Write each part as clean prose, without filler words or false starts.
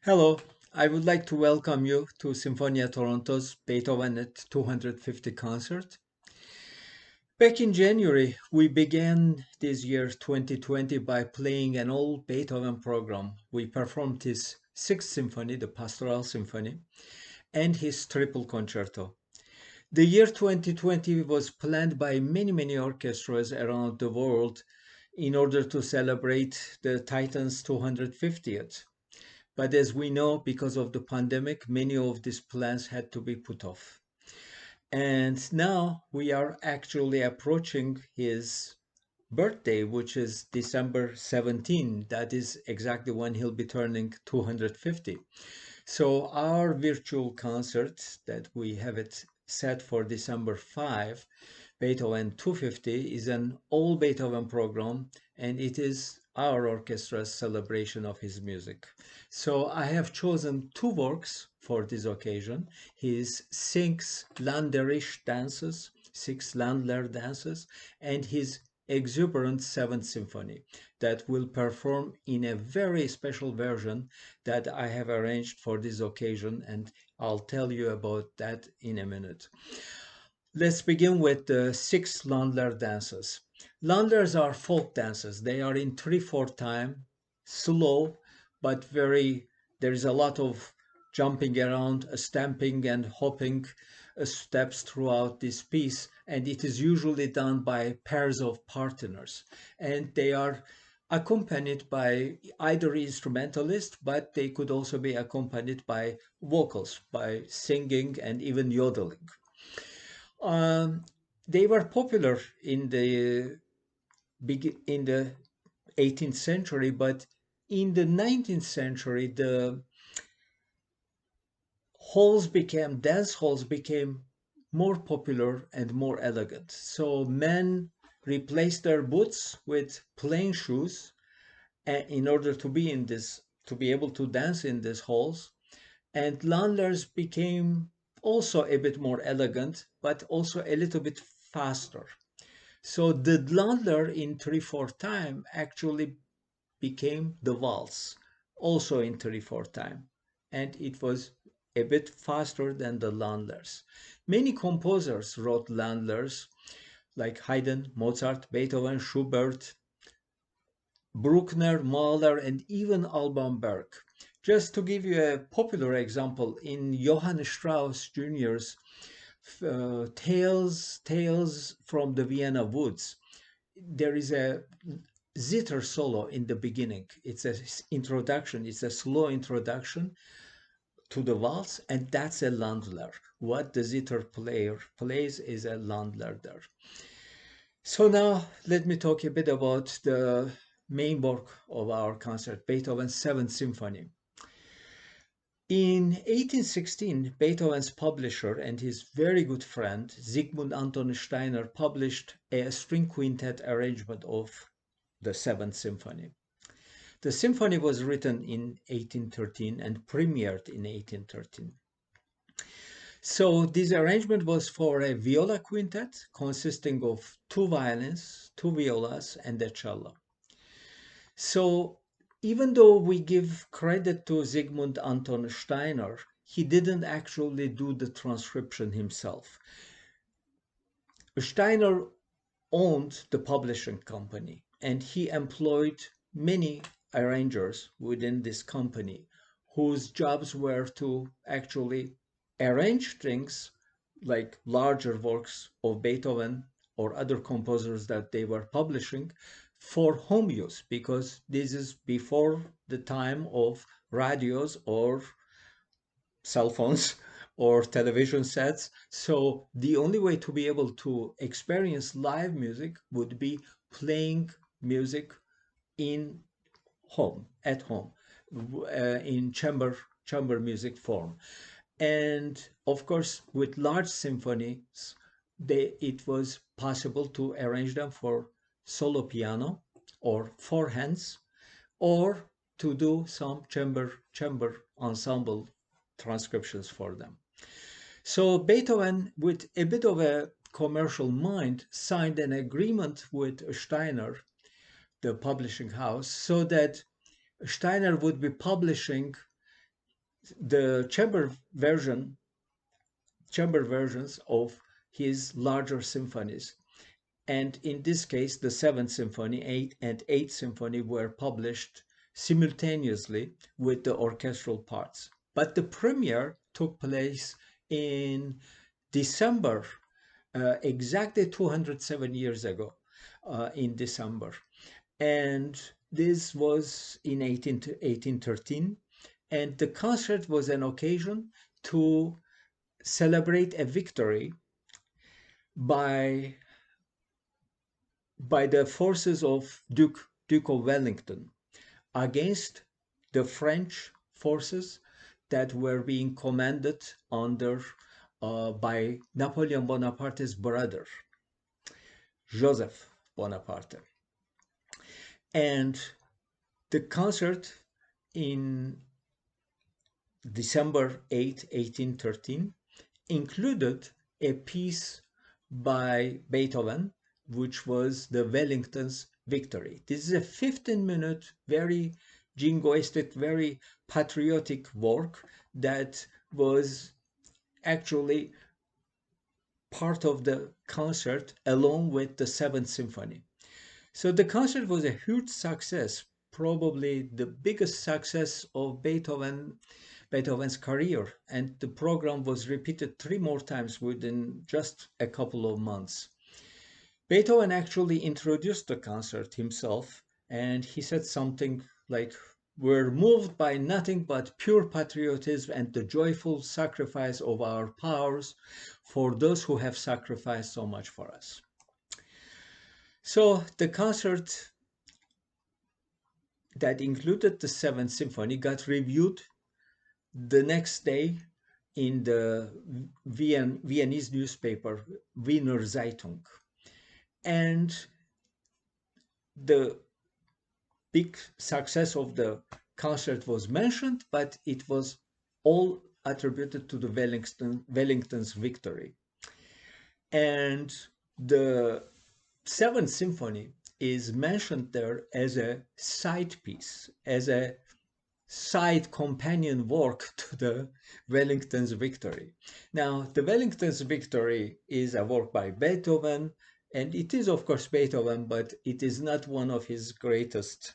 Hello, I would like to welcome you to Sinfonia Toronto's Beethoven at 250 concert. Back in January, we began this year 2020 by playing an old Beethoven program. We performed his Sixth Symphony, the Pastoral Symphony, and his Triple Concerto. The year 2020 was planned by many orchestras around the world in order to celebrate the Titan's 250th. But as we know, because of the pandemic, many of these plans had to be put off. And now we are actually approaching his birthday, which is December 17. That is exactly when he'll be turning 250. So our virtual concert that we have it set for December 5, Beethoven 250, is an all Beethoven program, and it is our orchestra's celebration of his music. So I have chosen two works for this occasion: his six Ländlerische dances, six Ländler dances, and his exuberant Seventh Symphony that will perform in a very special version that I have arranged for this occasion, and I'll tell you about that in a minute. Let's begin with the six Ländler dances. Ländlers are folk dances. They are in 3/4 time, slow, but there is a lot of jumping around, stamping and hopping steps throughout this piece, and it is usually done by pairs of partners. And they are accompanied by either instrumentalist, but they could also be accompanied by vocals, by singing and even yodeling. Um, they were popular in the 18th century, but in the 19th century, the dance halls became more popular and more elegant. So men replaced their boots with plain shoes in order to be able to dance in these halls. And Landlers became also a bit more elegant, but also a little bit faster. So the Landler in 3/4 time actually became the waltz, also in 3/4 time. And it was a bit faster than the Landlers. Many composers wrote Landlers, like Haydn, Mozart, Beethoven, Schubert, Bruckner, Mahler, and even Alban Berg. Just to give you a popular example, in Johann Strauss Jr.'s Tales from the Vienna Woods, there is a zither solo in the beginning. It's an introduction, it's a slow introduction to the waltz, and that's a Landler. What the zither player plays is a Landler there. So now let me talk a bit about the main work of our concert, Beethoven's Seventh Symphony. In 1816, Beethoven's publisher and his very good friend, Sigmund Anton Steiner, published a string quintet arrangement of the Seventh Symphony. The symphony was written in 1813 and premiered in 1813. So this arrangement was for a viola quintet consisting of two violins, two violas, and a cello. So even though we give credit to Sigmund Anton Steiner, he didn't actually do the transcription himself. Steiner owned the publishing company, and he employed many arrangers within this company whose jobs were to actually arrange things like larger works of Beethoven or other composers that they were publishing for home use, because this is before the time of radios or cell phones or television sets. So the only way to be able to experience live music would be playing music in at home, in chamber music form. And of course, with large symphonies, it was possible to arrange them for solo piano or four hands, or to do some chamber ensemble transcriptions for them. So Beethoven, with a bit of a commercial mind, signed an agreement with Steiner, the publishing house, so that Steiner would be publishing the chamber versions of his larger symphonies. And in this case, the Seventh Symphony, Eighth Symphony were published simultaneously with the orchestral parts. But the premiere took place in December, exactly 207 years ago, in December. And this was in 1813. And the concert was an occasion to celebrate a victory by the forces of Duke of Wellington against the French forces that were being commanded under by Napoleon Bonaparte's brother, Joseph Bonaparte. And the concert in December 8, 1813, included a piece by Beethoven, which was the Wellington's Victory. This is a 15-minute, very jingoistic, very patriotic work that was actually part of the concert along with the Seventh Symphony. So the concert was a huge success, probably the biggest success of Beethoven's career, and the program was repeated 3 more times within just a couple of months. Beethoven actually introduced the concert himself, and he said something like, "We're moved by nothing but pure patriotism and the joyful sacrifice of our powers for those who have sacrificed so much for us." So the concert that included the Seventh Symphony got reviewed the next day in the Viennese newspaper, Wiener Zeitung. And the big success of the concert was mentioned, but it was all attributed to the Wellington's victory. And the Seventh Symphony is mentioned there as a side piece, as a side companion work to the Wellington's Victory. Now, the Wellington's Victory is a work by Beethoven, and it is, of course, Beethoven, but it is not one of his greatest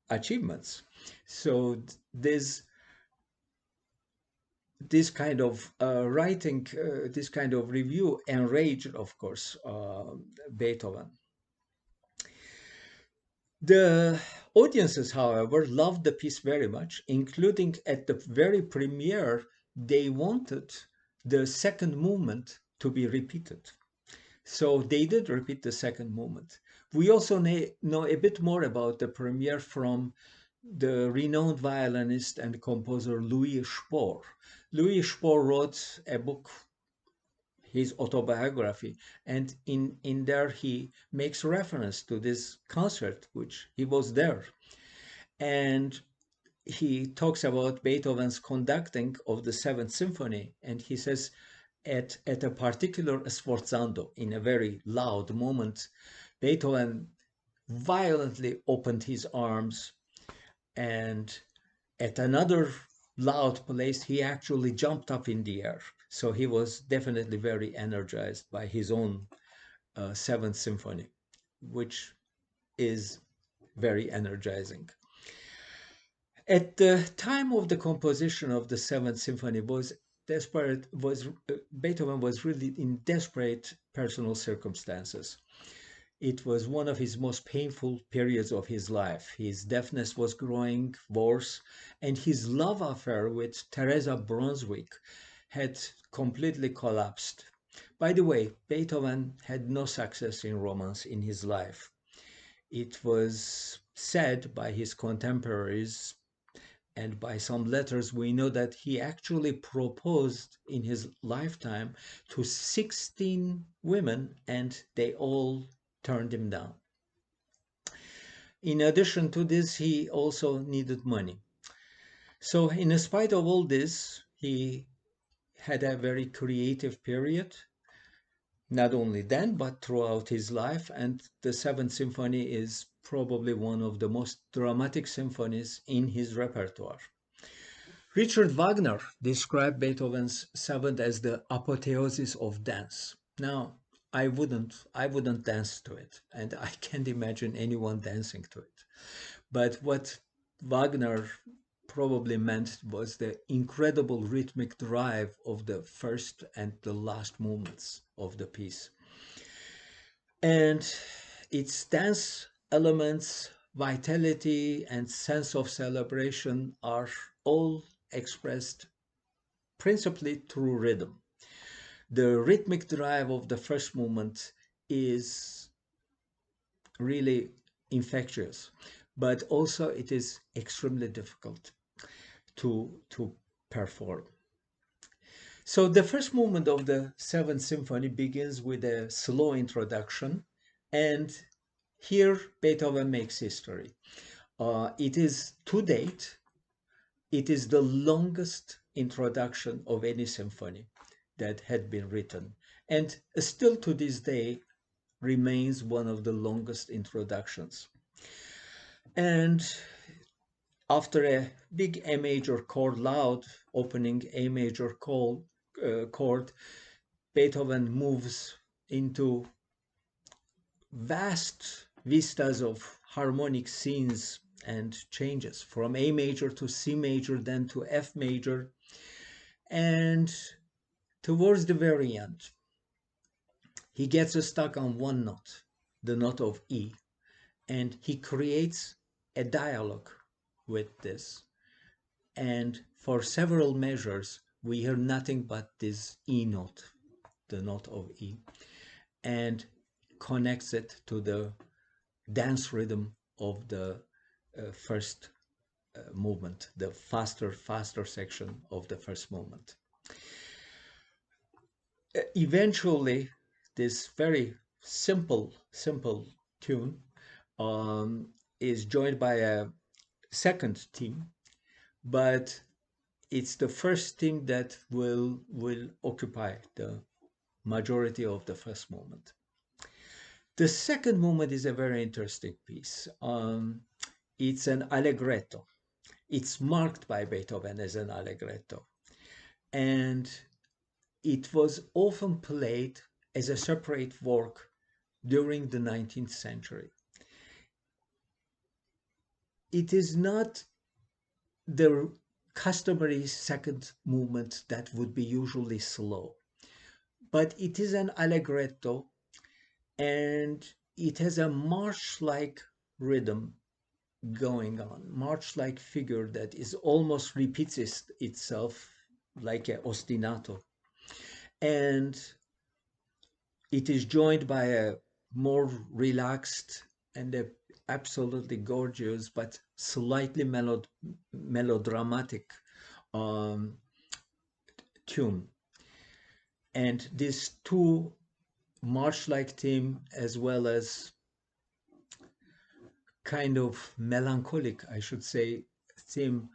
achievements. So this kind of writing, this kind of review enraged, of course, Beethoven. The audiences, however, loved the piece very much, including at the very premiere, they wanted the second movement to be repeated. So they did repeat the second movement. We also know a bit more about the premiere from the renowned violinist and composer Louis Spohr. Louis Spohr wrote a book, his autobiography, and in there he makes reference to this concert, which he was there. And he talks about Beethoven's conducting of the Seventh Symphony, and he says, at a particular sforzando, in a very loud moment, Beethoven violently opened his arms, and at another loud place, he actually jumped up in the air. So he was definitely very energized by his own Seventh Symphony, which is very energizing. At the time of the composition of the Seventh Symphony, Beethoven was really in desperate personal circumstances. It was one of his most painful periods of his life. His deafness was growing worse, and his love affair with Teresa Brunswick had completely collapsed. By the way, Beethoven had no success in romance in his life. It was said by his contemporaries, and by some letters, we know that he actually proposed in his lifetime to 16 women, and they all turned him down. In addition to this, he also needed money. So in spite of all this, he had a very creative period, not only then, but throughout his life. And the Seventh Symphony is probably one of the most dramatic symphonies in his repertoire. Richard Wagner described Beethoven's seventh as the apotheosis of dance. Now, I wouldn't dance to it, and I can't imagine anyone dancing to it. But what Wagner probably meant was the incredible rhythmic drive of the first and the last movements of the piece. And its dance elements, vitality, and sense of celebration are all expressed principally through rhythm. The rhythmic drive of the first movement is really infectious, but also it is extremely difficult to perform. So the first movement of the Seventh Symphony begins with a slow introduction, and here Beethoven makes history. It is to date, it is the longest introduction of any symphony that had been written, and still to this day remains one of the longest introductions. And after a big A major chord, loud opening A major chord, Beethoven moves into vast vistas of harmonic scenes and changes from A major to C major, then to F major. And towards the very end, he gets stuck on one note, the note of E, and he creates a dialogue with this. And for several measures, we hear nothing but this E note, the note of E, and connects it to the dance rhythm of the first movement, the faster section of the first movement. Eventually, this very simple tune is joined by a second theme, but it's the first theme that will occupy the majority of the first movement. The second movement is a very interesting piece. It's an allegretto. It's marked by Beethoven as an allegretto, and it was often played as a separate work during the 19th century. It is not the customary second movement that would be usually slow, but it is an allegretto, and it has a march-like rhythm going on, march-like figure that is almost repeats itself like a ostinato. And it is joined by a more relaxed and a absolutely gorgeous but slightly melodramatic tune. And these two march-like theme, as well as kind of melancholic, I should say, theme,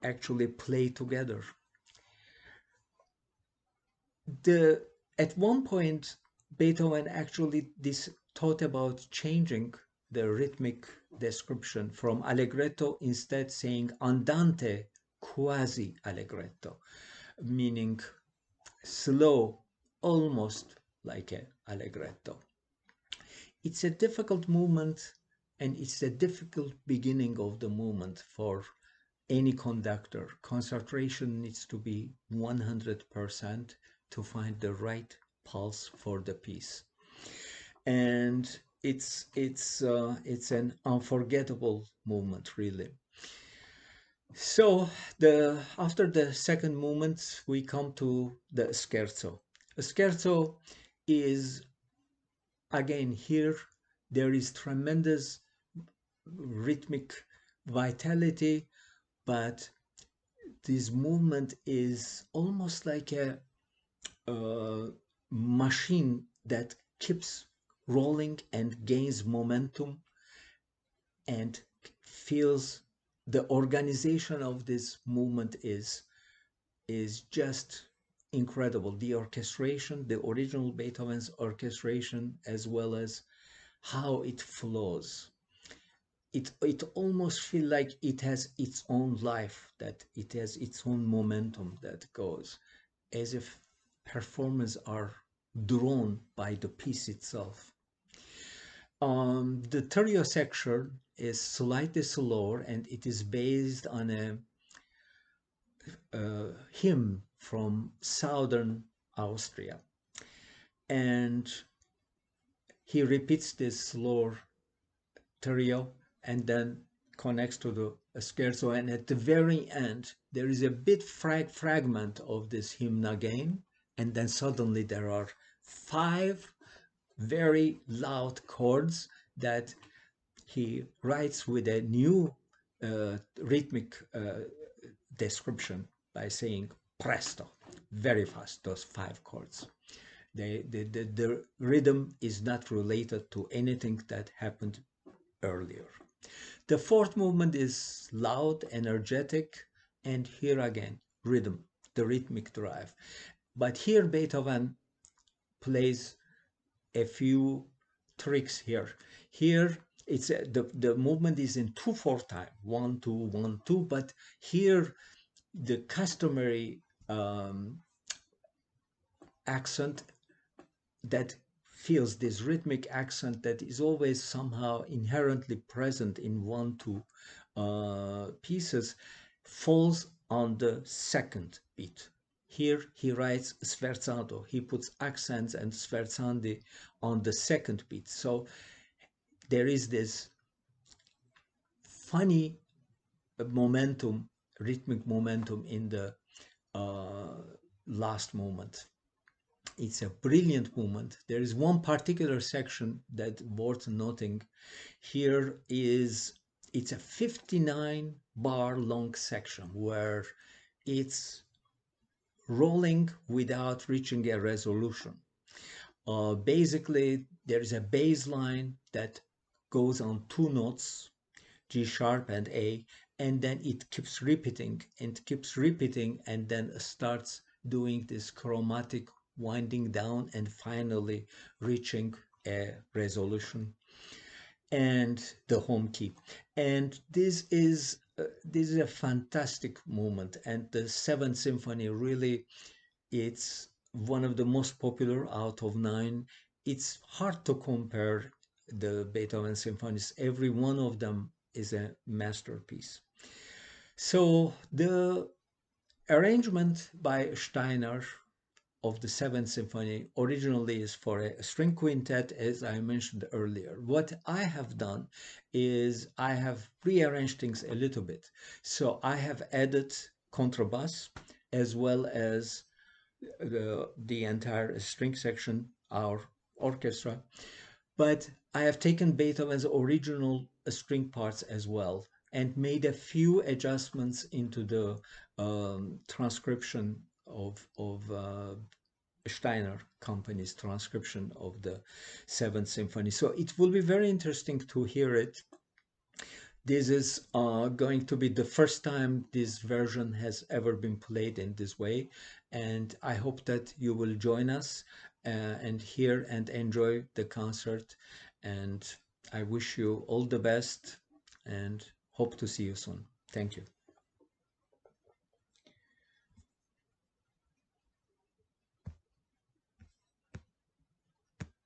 actually play together. At one point, Beethoven actually thought about changing the rhythmic description from allegretto, instead saying andante quasi allegretto, meaning slow, almost like an allegretto. It's a difficult movement, and it's a difficult beginning of the movement for any conductor. Concentration needs to be 100% to find the right pulse for the piece. And it's an unforgettable movement, really. So after the second movement, we come to the scherzo. A scherzo is, again, here there is tremendous rhythmic vitality, but this movement is almost like a machine that keeps rolling and gains momentum, and feels the organization of this movement is just incredible. The orchestration, the original Beethoven's orchestration, as well as how it flows. it almost feel like it has its own life, that it has its own momentum that goes, as if performers are drawn by the piece itself. The Theriosection is slightly slower, and it is based on a hymn from southern Austria. And he repeats this slower Therio and then connects to the Scherzo. And at the very end, there is a bit fragment of this hymn again. And then suddenly there are 5 very loud chords that he writes with a new rhythmic description by saying presto, very fast, those 5 chords. The rhythm is not related to anything that happened earlier. The 4th movement is loud, energetic, and here again, rhythm, the rhythmic drive. But here Beethoven plays a few tricks here. Here it's the movement is in 2/4 time, 1 2 1 2, but here the customary accent that feels this rhythmic accent that is always somehow inherently present in 1 2 pieces falls on the 2nd beat. Here he writes sforzando. He puts accents and sforzandi on the 2nd beat. So there is this funny momentum, rhythmic momentum in the last moment. It's a brilliant movement. There is one particular section that worth noting. Here is, it's a 59 bar long section where it's rolling without reaching a resolution. Basically, there is a bass line that goes on 2 notes, G sharp and A, and then it keeps repeating and keeps repeating, and then starts doing this chromatic winding down and finally reaching a resolution and the home key. And this is a fantastic moment, and the 7th symphony really, it's one of the most popular out of 9. It's hard to compare the Beethoven symphonies. Every one of them is a masterpiece. So the arrangement by Steiner of the 7th symphony originally is for a string quintet, as I mentioned earlier. What I have done is I have rearranged things a little bit. So I have added contrabass as well as the entire string section, our orchestra, but I have taken Beethoven's original string parts as well and made a few adjustments into the transcription of Steiner Company's transcription of the 7th symphony. So it will be very interesting to hear it. This is going to be the first time this version has ever been played in this way, and I hope that you will join us and hear and enjoy the concert, and I wish you all the best and hope to see you soon. Thank you.